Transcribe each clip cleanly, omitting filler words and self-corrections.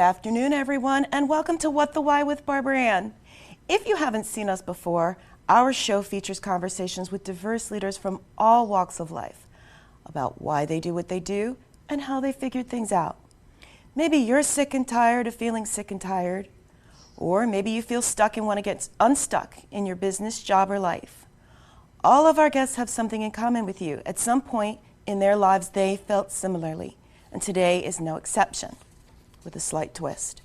afternoon, everyone, and welcome to What the Why with Barbara Ann. If you haven't seen us before, our show features conversations with diverse leaders from all walks of life about why they do what they do and how they figured things out. Maybe you're sick and tired of feeling sick and tired, or maybe you feel stuck and want to get unstuck in your business, job, or life. All of our guests have something in common with you. At some point in their lives, they felt similarly, and today is no exception, with a slight twist.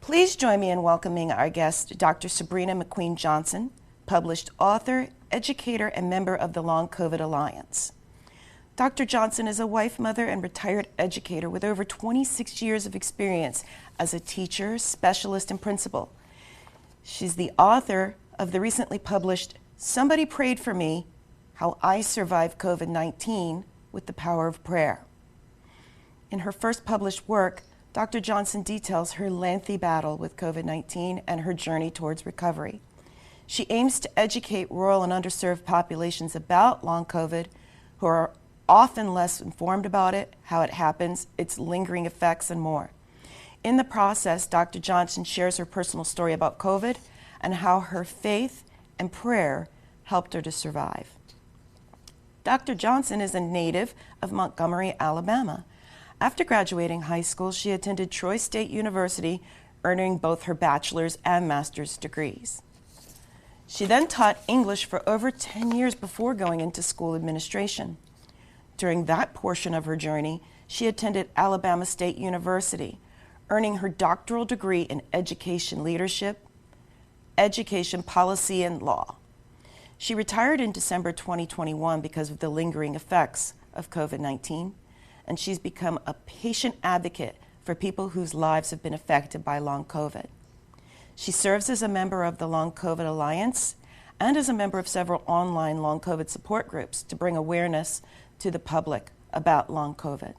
Please join me in welcoming our guest, Dr. Sabrina McQueen-Johnson, published author, educator, and member of the Long COVID Alliance. Dr. Johnson is a wife, mother, and retired educator with over 26 years of experience as a teacher, specialist, and principal. She's the author of the recently published Somebody Prayed for Me, How I Survived COVID-19 with the Power of Prayer. In her first published work, Dr. Johnson details her lengthy battle with COVID-19 and her journey towards recovery. She aims to educate rural and underserved populations about long COVID, who are often less informed about it, how it happens, its lingering effects, and more. In the process, Dr. Johnson shares her personal story about COVID and how her faith and prayer helped her to survive. Dr. Johnson is a native of Montgomery, Alabama. After graduating high school, she attended Troy State University, earning both her bachelor's and master's degrees. She then taught English for over 10 years before going into school administration. During that portion of her journey, she attended Alabama State University, earning her doctoral degree in education leadership, education policy, and law. She retired in December 2021 because of the lingering effects of COVID-19, and she's become a patient advocate for people whose lives have been affected by long COVID. She serves as a member of the Long COVID Alliance and as a member of several online long COVID support groups to bring awareness to the public about long COVID.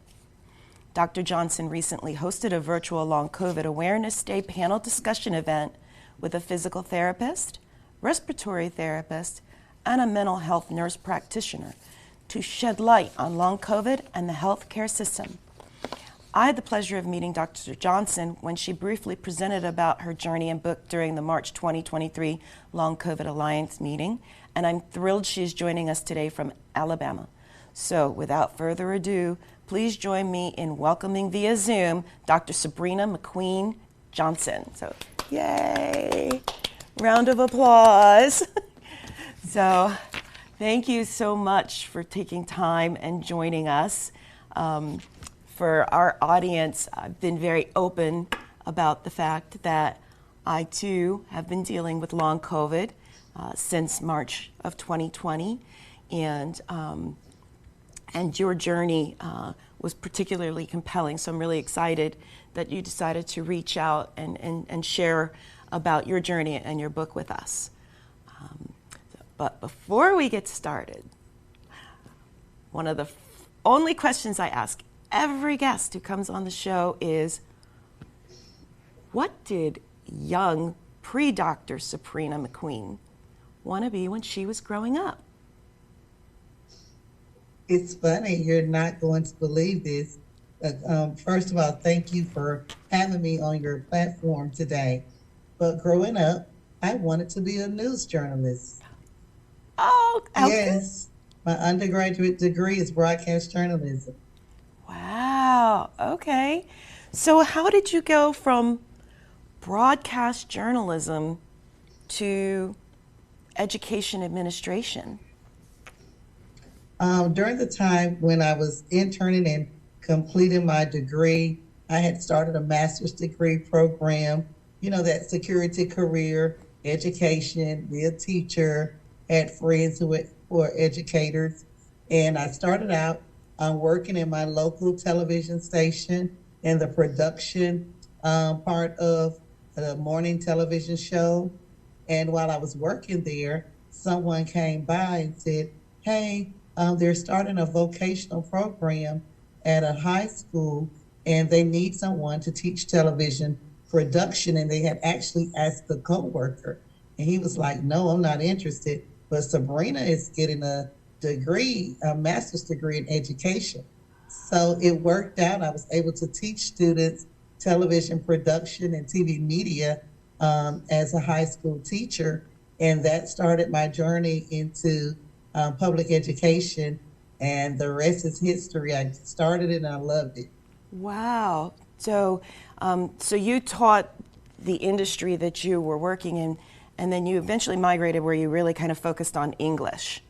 Dr. Johnson recently hosted a virtual Long COVID Awareness Day panel discussion event with a physical therapist, respiratory therapist, and a mental health nurse practitioner to shed light on long COVID and the healthcare system. I had the pleasure of meeting Dr. Johnson when she briefly presented about her journey and book during the March 2023 Long COVID Alliance meeting, and I'm thrilled she's joining us today from Alabama. So without further ado, please join me in welcoming via Zoom Dr. Sabrina McQueen-Johnson. So, yay! Round of applause. So, thank you so much for taking time and joining us. For our audience, I've been very open about the fact that I too have been dealing with long COVID since March of 2020, and your journey was particularly compelling. So I'm really excited that you decided to reach out and share about your journey and your book with us. But before we get started, one of the only questions I ask every guest who comes on the show is, what did young pre-Dr. Sabrina McQueen want to be when she was growing up? It's funny, you're not going to believe this. First of all, thank you for having me on your platform today. But growing up, I wanted to be a news journalist. Oh, okay. Yes, my undergraduate degree is broadcast journalism. Wow, okay. So how did you go from broadcast journalism to education administration? During the time when I was interning and completing my degree, I had started a master's degree program, you know, that security career, education, be a teacher, had friends who were educators. And I started out working in my local television station in the production part of the morning television show. And while I was working there, someone came by and said, hey, they're starting a vocational program at a high school and they need someone to teach television production. And they had actually asked a coworker, and he was like, no, I'm not interested. But Sabrina is getting a degree, a master's degree in education. So it worked out. I was able to teach students television production and TV media as a high school teacher. And that started my journey into public education. And the rest is history. I started it and I loved it. Wow. So, so you taught the industry that you were working in, and then you eventually migrated where you really kind of focused on English.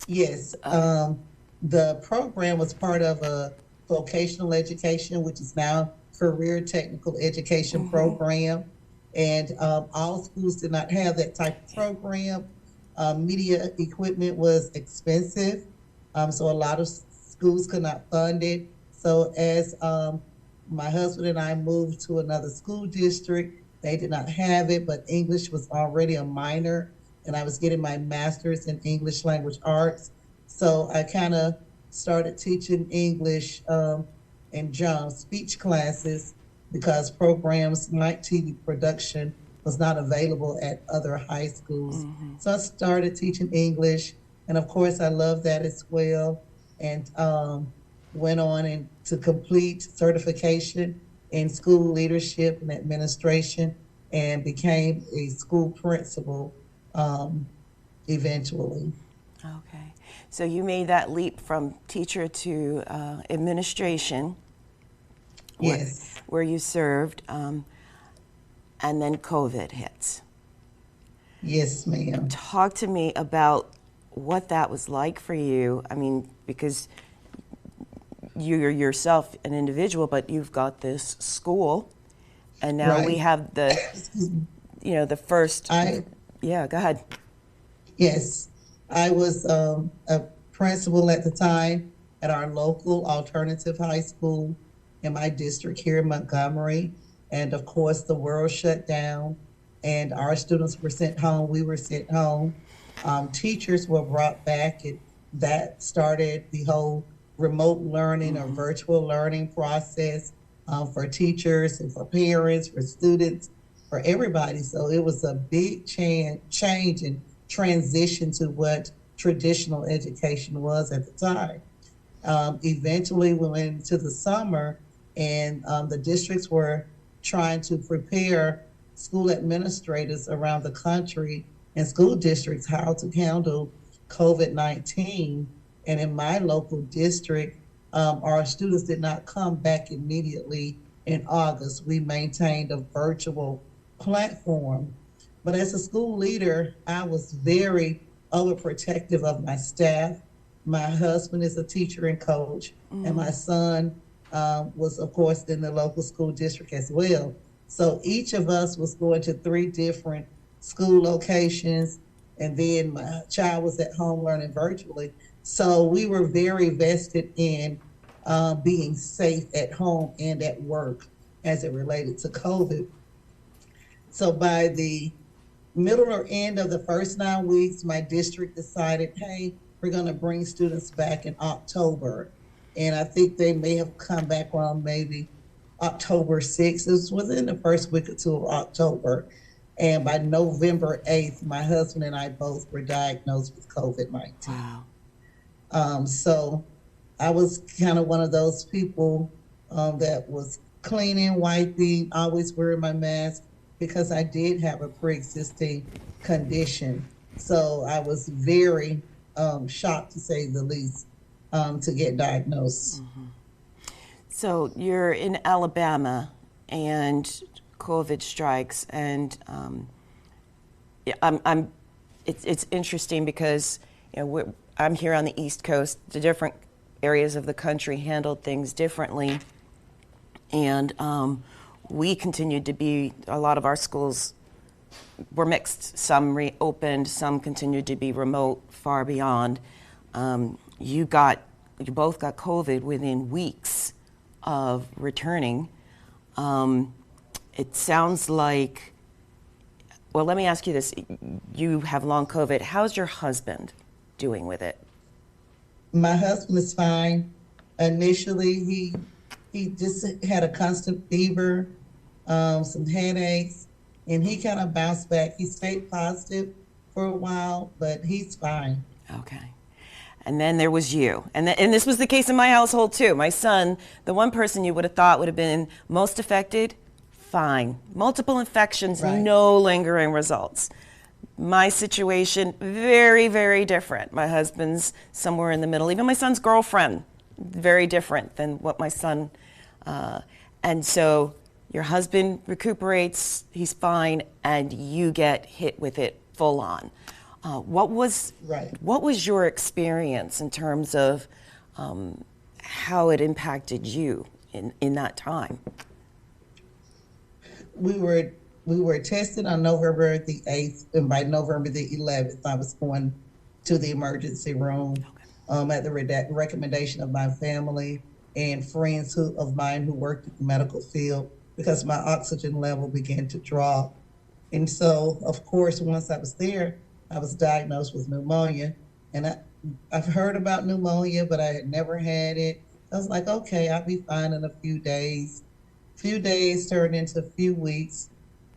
Yes. The program was part of a vocational education, which is now career technical education program. And all schools did not have that type of program. Media equipment was expensive, so a lot of schools could not fund it. So as my husband and I moved to another school district, they did not have it, but English was already a minor, and I was getting my master's in English language arts. So I kind of started teaching English and speech classes because programs like TV production was not available at other high schools. So I started teaching English, and of course I love that as well, and went on to complete certification in school leadership and administration, and became a school principal eventually. Okay. So you made that leap from teacher to administration. Yes. Where you served, and then COVID hits. Yes, ma'am. Talk to me about what that was like for you. I mean, because you're yourself an individual, but you've got this school, and now we have the, the first. Yeah, go ahead. Yes, I was a principal at the time at our local alternative high school in my district here in Montgomery. And of course, the world shut down and our students were sent home. We were sent home. Teachers were brought back, and that started the whole remote learning or virtual learning process for teachers and for parents, for students, for everybody. So it was a big change and transition to what traditional education was at the time. Eventually, we went into the summer, and the districts were trying to prepare school administrators around the country and school districts how to handle COVID-19. And in my local district, our students did not come back immediately in August. We maintained a virtual platform. But as a school leader, I was very overprotective of my staff. My husband is a teacher and coach, and my son was, of course, in the local school district as well. So each of us was going to 3 different school locations, and then my child was at home learning virtually. So we were very vested in being safe at home and at work as it related to COVID. So by the middle or end of the first 9 weeks, my district decided, hey, we're going to bring students back in October. And I think they may have come back on maybe October 6th. It was within the first week or 2 of October. And by November 8th, my husband and I both were diagnosed with COVID-19. Wow. So I was kind of one of those people that was cleaning, wiping, always wearing my mask because I did have a pre-existing condition. So I was very shocked, to say the least, to get diagnosed. So you're in Alabama, and COVID strikes, and it's interesting because I'm here on the East Coast. The different areas of the country handled things differently, and we continued to be. A lot of our schools were mixed. Some reopened, some continued to be remote, far beyond. You both got COVID within weeks of returning. It sounds like, well, let me ask you this. You have long COVID. How's your husband doing with it? My husband is fine. Initially, he just had a constant fever, some headaches, and he kind of bounced back. He stayed positive for a while, but he's fine. Okay. And then there was you. And this was the case in my household too. My son, the one person you would have thought would have been most affected, fine. Multiple infections, Right. no lingering results. My situation, very, very different. My husband's somewhere in the middle. Even my son's girlfriend, very different than what my son. And so your husband recuperates, he's fine, and you get hit with it full on. What was your experience in terms of how it impacted you in that time? We were tested on November the 8th, and by November the 11th, I was going to the emergency room at the recommendation of my family and friends of mine who worked in the medical field, because my oxygen level began to drop. And so, of course, once I was there, I was diagnosed with pneumonia. And I've heard about pneumonia, but I had never had it. I was like, okay, I'll be fine in a few days. Few days turned into a few weeks.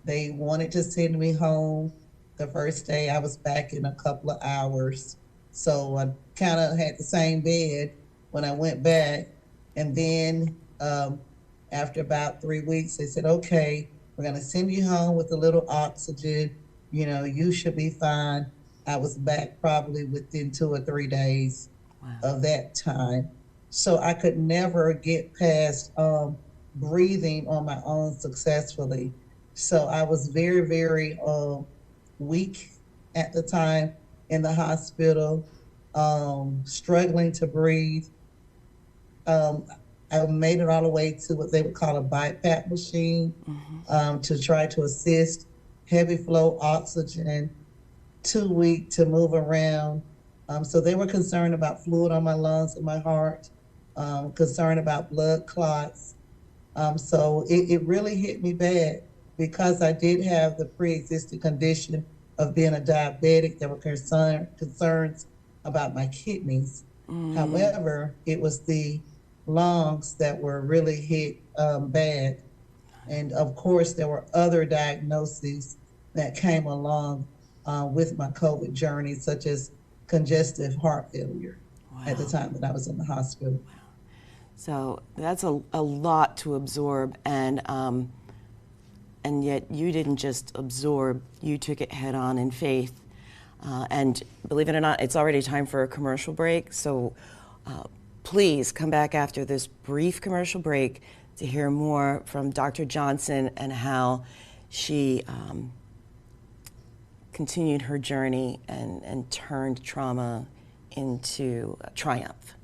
They wanted to send me home. The first day I was back in a couple of hours. So I kind of had the same bed when I went back. And then after about 3 weeks, they said, okay, we're going to send you home with a little oxygen. You know, you should be fine. I was back probably within 2 or 3 days of that time. So I could never get past breathing on my own successfully. So I was very, very weak at the time in the hospital, struggling to breathe. I made it all the way to what they would call a BiPAP machine to try to assist heavy flow oxygen, too weak to move around. So they were concerned about fluid on my lungs and my heart, concerned about blood clots. So it really hit me bad because I did have the pre-existing condition of being a diabetic. There were concerns about my kidneys. However, it was the lungs that were really hit bad. And of course, there were other diagnoses that came along with my COVID journey, such as congestive heart failure at the time that I was in the hospital. So that's a lot to absorb, and yet you didn't just absorb, you took it head on in faith. And believe it or not, it's already time for a commercial break, so please come back after this brief commercial break to hear more from Dr. Johnson and how she continued her journey and turned trauma into triumph.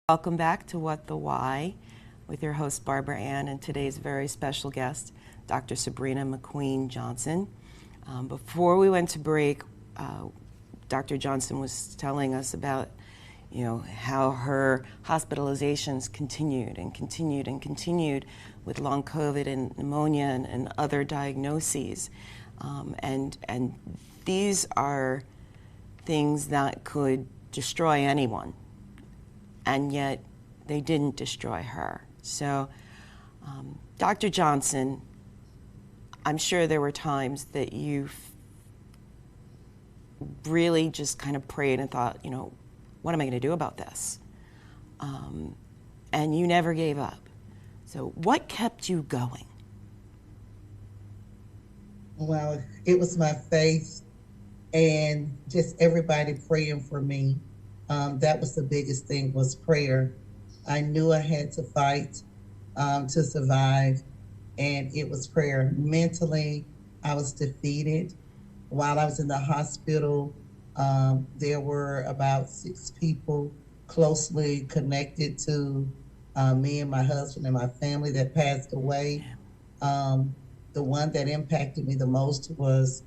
Welcome back to What the Why with your host Barbara Ann and today's very special guest, Dr. Sabrina McQueen-Johnson. Before we went to break, Dr. Johnson was telling us about, how her hospitalizations continued and continued and continued with long COVID and pneumonia and other diagnoses. And these are things that could destroy anyone. And yet they didn't destroy her. So, Dr. Johnson, I'm sure there were times that you really just kind of prayed and thought, what am I going to do about this? And you never gave up. So what kept you going? Well, it was my faith and just everybody praying for me. That was the biggest thing, was prayer. I knew I had to fight to survive, and it was prayer. Mentally, I was defeated. While I was in the hospital, there were about 6 people closely connected to me and my husband and my family that passed away. The one that impacted me the most was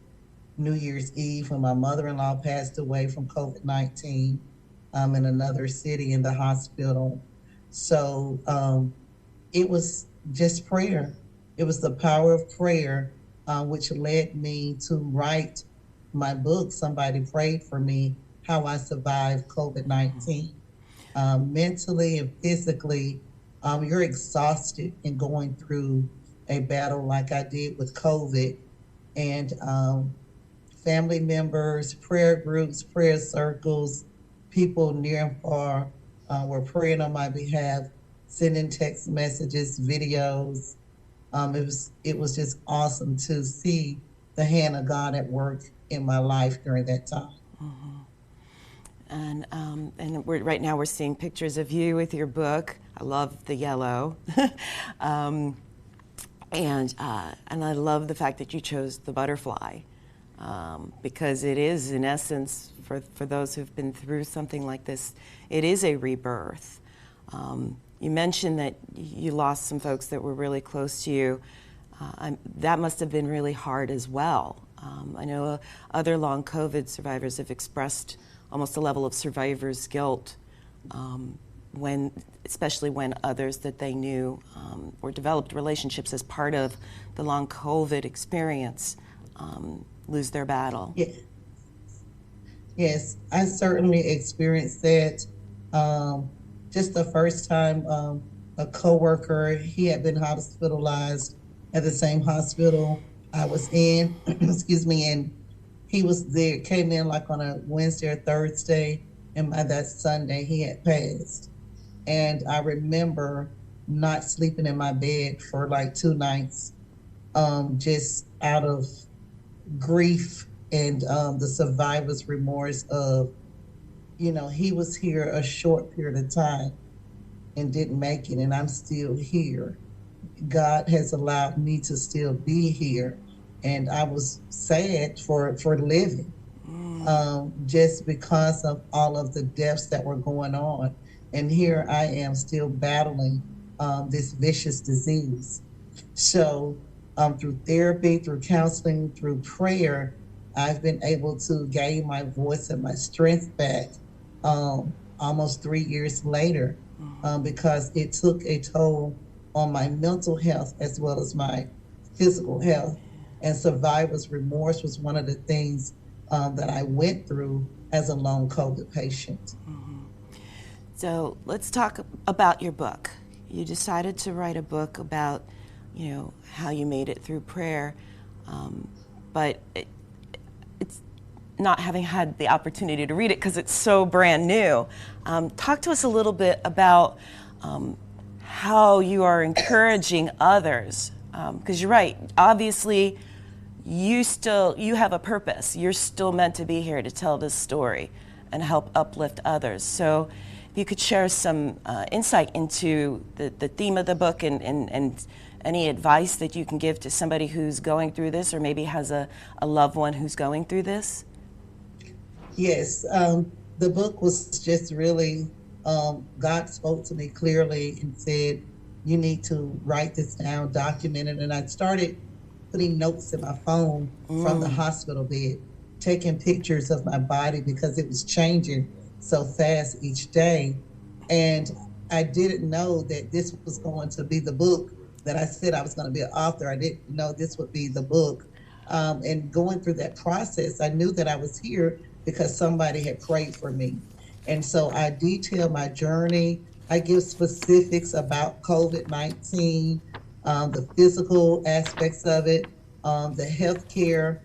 New Year's Eve, when my mother-in-law passed away from COVID-19. In another city in the hospital. So it was just prayer. It was the power of prayer which led me to write my book, Somebody Prayed for Me, How I Survived COVID-19. Mentally and physically, you're exhausted and going through a battle like I did with COVID. And family members, prayer groups, prayer circles, people near and far were praying on my behalf, sending text messages, videos. It was just awesome to see the hand of God at work in my life during that time. And right now we're seeing pictures of you with your book. I love the yellow. And I love the fact that you chose the butterfly, because it is, in essence, for those who've been through something like this, it is a rebirth. You mentioned that you lost some folks that were really close to you. That must have been really hard as well. I know other long COVID survivors have expressed almost a level of survivor's guilt, especially when others that they knew or developed relationships as part of the long COVID experience lose their battle. Yeah. Yes, I certainly experienced that. Just the first time, a coworker, he had been hospitalized at the same hospital I was in, excuse me, and he was there, came in like on a Wednesday or Thursday, and by that Sunday he had passed. And I remember not sleeping in my bed for like 2 nights, just out of grief and the survivor's remorse of, he was here a short period of time and didn't make it, and I'm still here. God has allowed me to still be here, and I was sad for living, just because of all of the deaths that were going on. And here I am still battling this vicious disease. So through therapy, through counseling, through prayer, I've been able to gain my voice and my strength back almost 3 years later, because it took a toll on my mental health as well as my physical health. And survivor's remorse was one of the things that I went through as a long COVID patient. So let's talk about your book. You decided to write a book about, how you made it through prayer, but it's not having had the opportunity to read it because it's so brand new. Talk to us a little bit about how you are encouraging others, because you're right. Obviously, you have a purpose. You're still meant to be here to tell this story and help uplift others. So if you could share some insight into the theme of the book and any advice that you can give to somebody who's going through this or maybe has a loved one who's going through this. Yes, the book was just really, God spoke to me clearly and said, you need to write this down, document it. And I started putting notes in my phone from the hospital bed, taking pictures of my body because it was changing so fast each day. And I didn't know that this was going to be the book that I said I was going to be an author. I didn't know this would be the book. And going through that process, I knew that I was here because somebody had prayed for me. And so I detail my journey. I give specifics about COVID-19, the physical aspects of it, the healthcare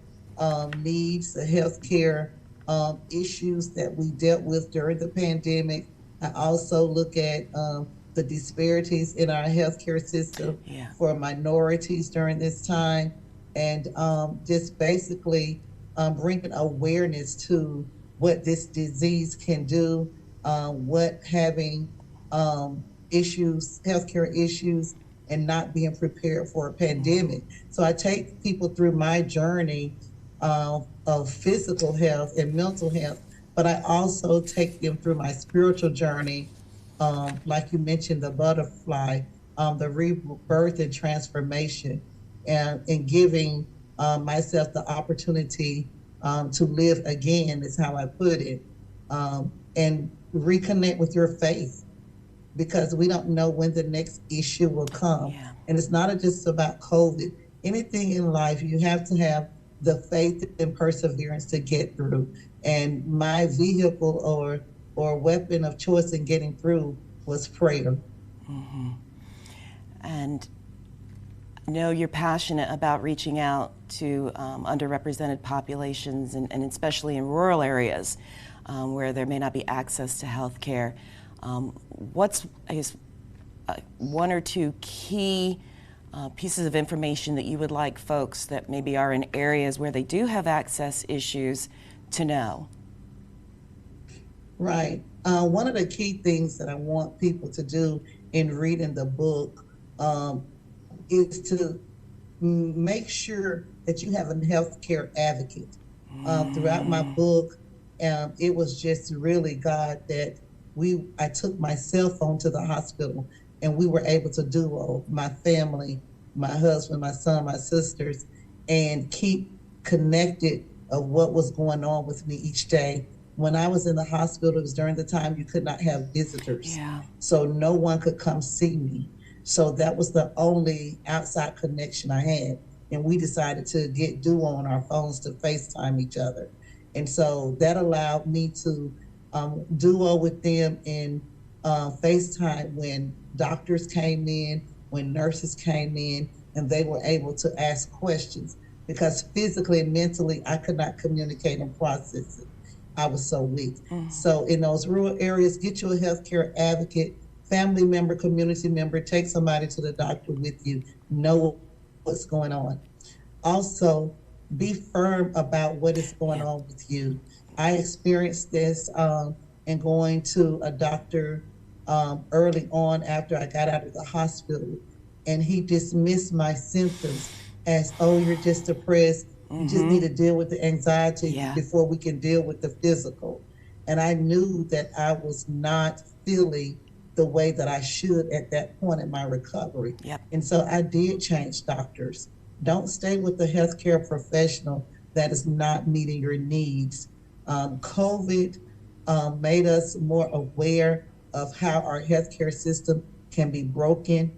needs, the healthcare issues that we dealt with during the pandemic. I also look at the disparities in our healthcare system for minorities during this time, and just basically bringing awareness to what this disease can do, what having issues, healthcare issues, and not being prepared for a pandemic. So I take people through my journey of physical health and mental health, but I also take them through my spiritual journey, like you mentioned, the butterfly, the rebirth and transformation, and giving myself the opportunity to live again, is how I put it, and reconnect with your faith, because we don't know when the next issue will come. Yeah. And it's not just about COVID. Anything in life, you have to have the faith and perseverance to get through. And my vehicle or weapon of choice in getting through was prayer. And know you're passionate about reaching out to underrepresented populations, and especially in rural areas where there may not be access to health care. What's, I guess, one or two key pieces of information that you would like folks that maybe are in areas where they do have access issues to know? Right. One of the key things that I want people to do in reading the book is to make sure that you have a healthcare advocate. Throughout my book, it was just really God that I took my cell phone to the hospital, and we were able to duo, my family, my husband, my son, my sisters, and keep connected of what was going on with me each day. When I was in the hospital, it was during the time you could not have visitors. Yeah. So no one could come see me. So that was the only outside connection I had. And we decided to get duo on our phones to FaceTime each other. And so that allowed me to duo with them in FaceTime when doctors came in, when nurses came in, and they were able to ask questions, because physically and mentally I could not communicate and process it. I was so weak. So in those rural areas, get you a healthcare advocate, family member, community member, take somebody to the doctor with you, know what's going on. Also, be firm about what is going on with you. I experienced this in going to a doctor early on after I got out of the hospital, and he dismissed my symptoms as, oh, you're just depressed. You just need to deal with the anxiety before we can deal with the physical. And I knew that I was not feeling the way that I should at that point in my recovery. And so I did change doctors. Don't stay with the healthcare professional that is not meeting your needs. COVID made us more aware of how our healthcare system can be broken,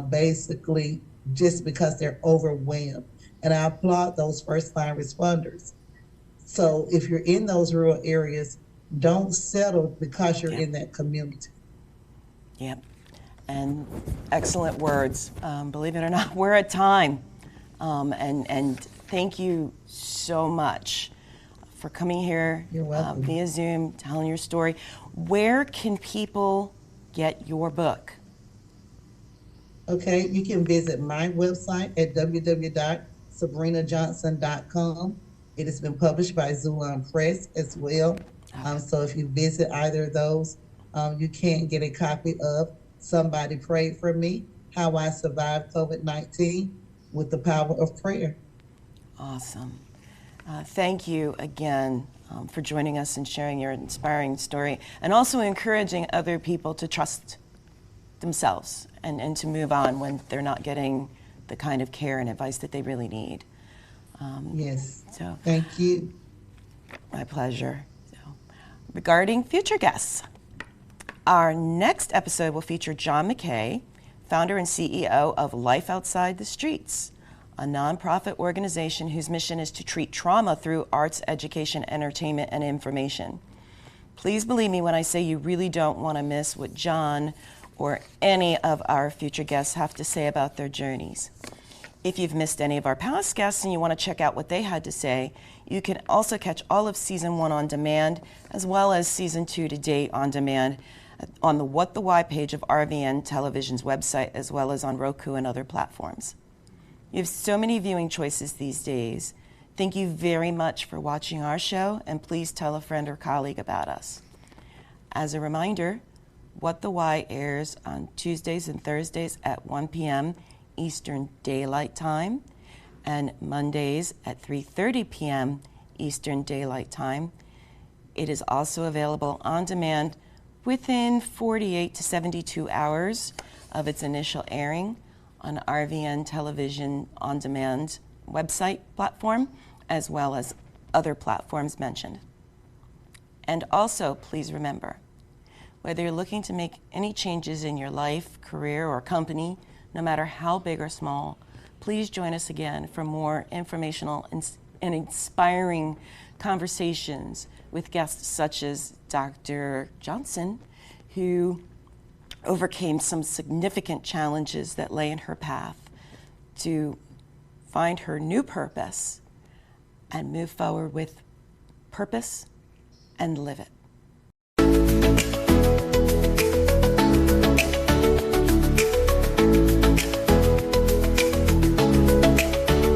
basically just because they're overwhelmed. And I applaud those first line responders. So if you're in those rural areas, don't settle because you're in that community. Yep. And excellent words. Believe it or not, we're at time. And thank you so much for coming here via Zoom, telling your story. Where can people get your book? Okay, you can visit my website at www.sabrinajohnson.com. It has been published by Zulon Press as well. So if you visit either of those, you can get a copy of Somebody Prayed for Me, How I Survived COVID-19 with the Power of Prayer. Awesome. Thank you again for joining us and sharing your inspiring story, and also encouraging other people to trust themselves and to move on when they're not getting the kind of care and advice that they really need. Yes. So, thank you. My pleasure. So, regarding future guests, our next episode will feature John McKay, founder and CEO of Life Outside the Streets, a nonprofit organization whose mission is to treat trauma through arts, education, entertainment, and information. Please believe me when I say you really don't want to miss what John or any of our future guests have to say about their journeys. If you've missed any of our past guests and you want to check out what they had to say, you can also catch all of Season 1 on demand, as well as Season 2 to date on demand on the What the Why page of RVN Television's website, as well as on Roku and other platforms. You have so many viewing choices these days. Thank you very much for watching our show, and please tell a friend or colleague about us. As a reminder, What the Why airs on Tuesdays and Thursdays at 1 p.m. Eastern Daylight Time, and Mondays at 3:30 p.m. Eastern Daylight Time. It is also available on demand within 48 to 72 hours of its initial airing on RVN Television On Demand website platform, as well as other platforms mentioned. And also, please remember, whether you're looking to make any changes in your life, career, or company, no matter how big or small, please join us again for more informational and inspiring conversations with guests such as Dr. Johnson, who overcame some significant challenges that lay in her path to find her new purpose and move forward with purpose and live it.